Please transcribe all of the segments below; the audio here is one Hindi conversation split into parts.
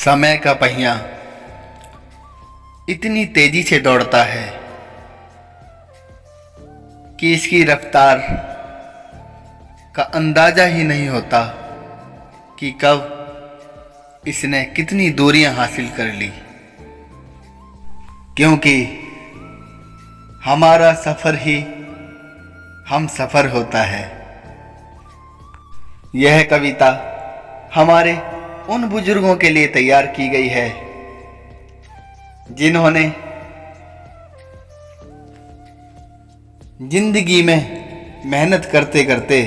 समय का पहिया इतनी तेजी से दौड़ता है कि इसकी रफ्तार का अंदाजा ही नहीं होता कि कब इसने कितनी दूरियां हासिल कर ली। क्योंकि हमारा सफ़र ही हम सफ़र होता है। यह कविता हमारे उन बुजुर्गों के लिए तैयार की गई है जिन्होंने जिंदगी में मेहनत करते करते,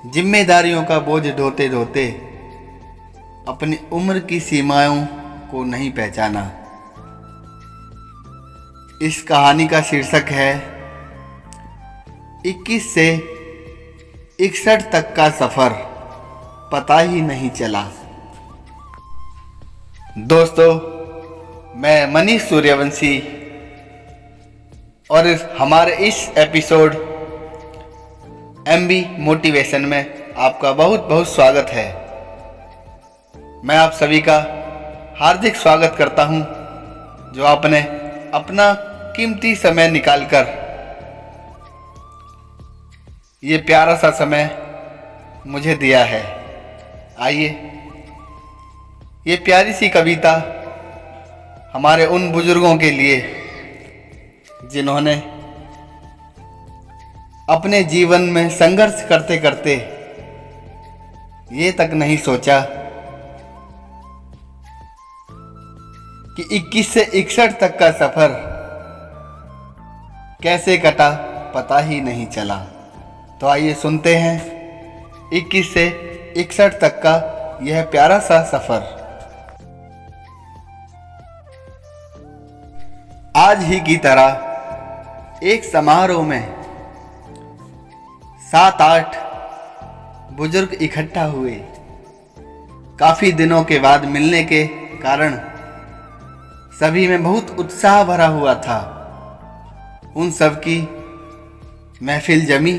जिम्मेदारियों का बोझ ढोते ढोते अपनी उम्र की सीमाओं को नहीं पहचाना। इस कहानी का शीर्षक है 21 से 61 तक का सफ़र, पता ही नहीं चला। दोस्तों, मैं मनीष सूर्यवंशी और हमारे इस एपिसोड MB मोटिवेशन में आपका बहुत बहुत स्वागत है। मैं आप सभी का हार्दिक स्वागत करता हूं जो आपने अपना कीमती समय निकालकर ये प्यारा सा समय मुझे दिया है। आइए ये प्यारी सी कविता हमारे उन बुजुर्गों के लिए जिन्होंने अपने जीवन में संघर्ष करते करते ये तक नहीं सोचा कि 21 से 61 तक का सफ़र कैसे कटा, पता ही नहीं चला। तो आइए सुनते हैं 21 से 61 तक का यह प्यारा सा सफ़र। आज ही की तरह एक समारोह में 7-8 बुजुर्ग इकट्ठा हुए। काफ़ी दिनों के बाद मिलने के कारण सभी में बहुत उत्साह भरा हुआ था। उन सब की महफिल जमी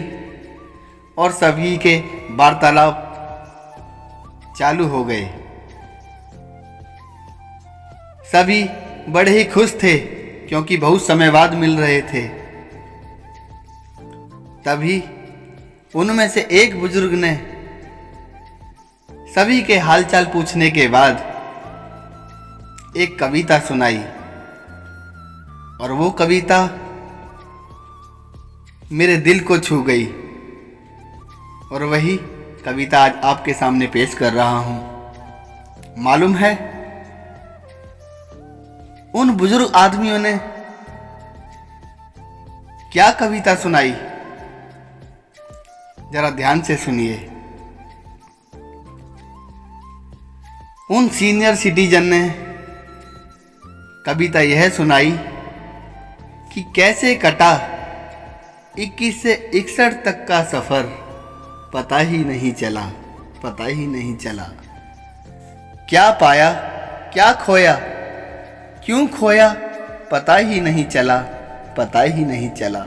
और सभी के वार्तालाप चालू हो गए। सभी बड़े ही खुश थे क्योंकि बहुत समय बाद मिल रहे थे। तभी उनमें से एक बुजुर्ग ने सभी के हालचाल पूछने के बाद एक कविता सुनाई और वो कविता मेरे दिल को छू गई और वही कविता आज आपके सामने पेश कर रहा हूं। मालूम है उन बुजुर्ग आदमियों ने क्या कविता सुनाई? जरा ध्यान से सुनिए। उन सीनियर सिटीजन ने कविता यह सुनाई कि कैसे कटा 21 से 61 तक का सफ़र, पता ही नहीं चला, पता ही नहीं चला। क्या पाया, क्या खोया, क्यों खोया, पता ही नहीं चला, पता ही नहीं चला।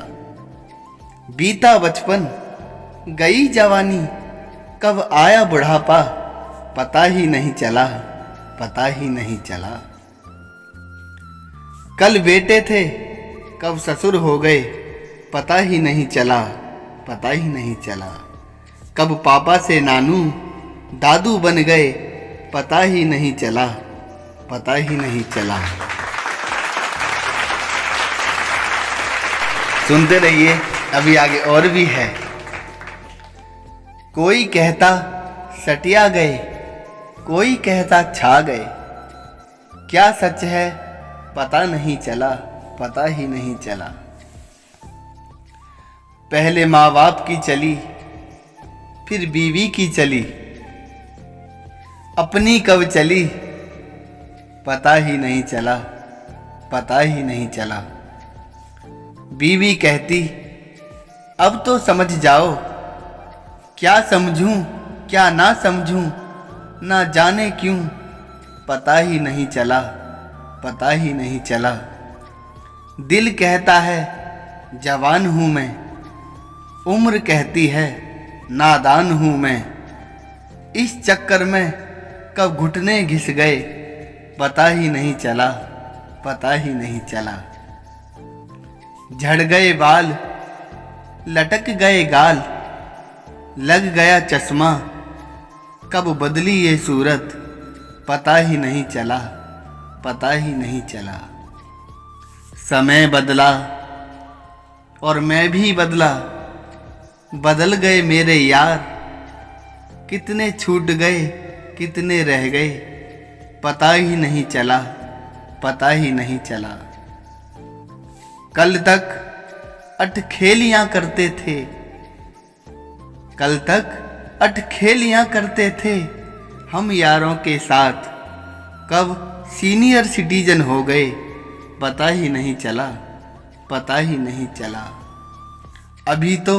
बीता बचपन, गई जवानी, कब आया बुढ़ापा, पता ही नहीं चला, पता ही नहीं चला। कल बेटे थे, कब ससुर हो गए, पता ही नहीं चला, पता ही नहीं चला। कब पापा से नानू दादू बन गए, पता ही नहीं चला, पता ही नहीं चला। सुनते रहिए, अभी आगे और भी है। कोई कहता सटिया गए, कोई कहता छा गए, क्या सच है पता नहीं चला, पता ही नहीं चला। पहले माँ बाप की चली, फिर बीवी की चली, अपनी कब चली, पता ही नहीं चला, पता ही नहीं चला। बीवी कहती अब तो समझ जाओ, क्या समझूं क्या ना समझूं, ना जाने क्यों, पता ही नहीं चला, पता ही नहीं चला। दिल कहता है जवान हूँ मैं, उम्र कहती है नादान हूँ मैं। इस चक्कर में कब घुटने घिस गए पता ही नहीं चला, पता ही नहीं चला। झड़ गए बाल लटक गए गाल, लग गया चश्मा, कब बदली ये सूरत पता ही नहीं चला, पता ही नहीं चला। समय बदला और मैं भी बदला, बदल गए मेरे यार, कितने छूट गए कितने रह गए पता ही नहीं चला, पता ही नहीं चला। कल तक अटखेलियां करते थे, कल तक अटखेलियां करते थे हम यारों के साथ, कब सीनियर सिटीजन हो गए पता ही नहीं चला, पता ही नहीं चला। अभी तो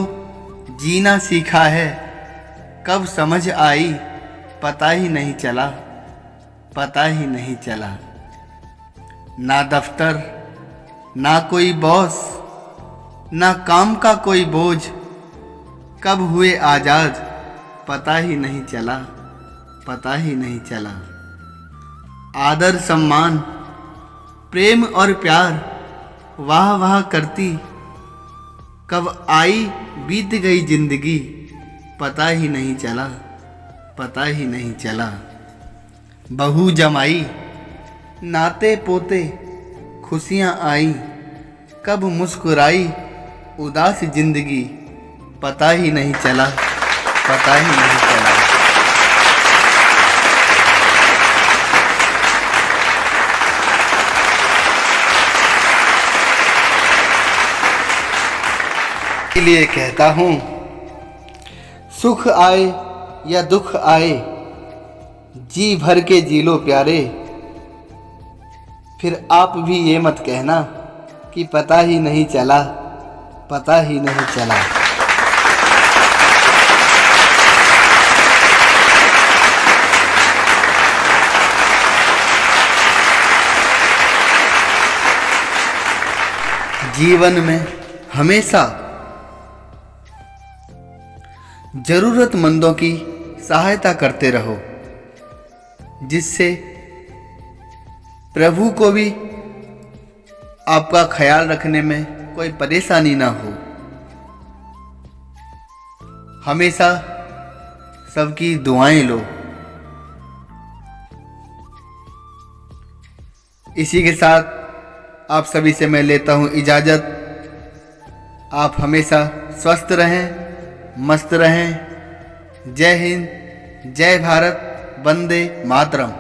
जीना सीखा है, कब समझ आई पता ही नहीं चला, पता ही नहीं चला। ना दफ्तर ना कोई बॉस, ना काम का कोई बोझ, कब हुए आज़ाद पता ही नहीं चला, पता ही नहीं चला। आदर सम्मान प्रेम और प्यार वाह वाह करती, कब आई बीत गई जिंदगी पता ही नहीं चला, पता ही नहीं चला। बहू जमाई नाते पोते खुशियाँ आई, कब मुस्कुराई उदास जिंदगी पता ही नहीं चला, पता ही नहीं चला। इसलिए कहता हूँ, सुख आए या दुख आए जी भर के जी लो प्यारे, फिर आप भी ये मत कहना कि पता ही नहीं चला, पता ही नहीं चला। जीवन में हमेशा जरूरतमंदों की सहायता करते रहो, जिससे प्रभु को भी आपका ख्याल रखने में कोई परेशानी ना हो। हमेशा सबकी दुआएं लो। इसी के साथ आप सभी से मैं लेता हूं इजाज़त। आप हमेशा स्वस्थ रहें, मस्त रहें। जय हिंद, जय भारत, वंदे मातरम।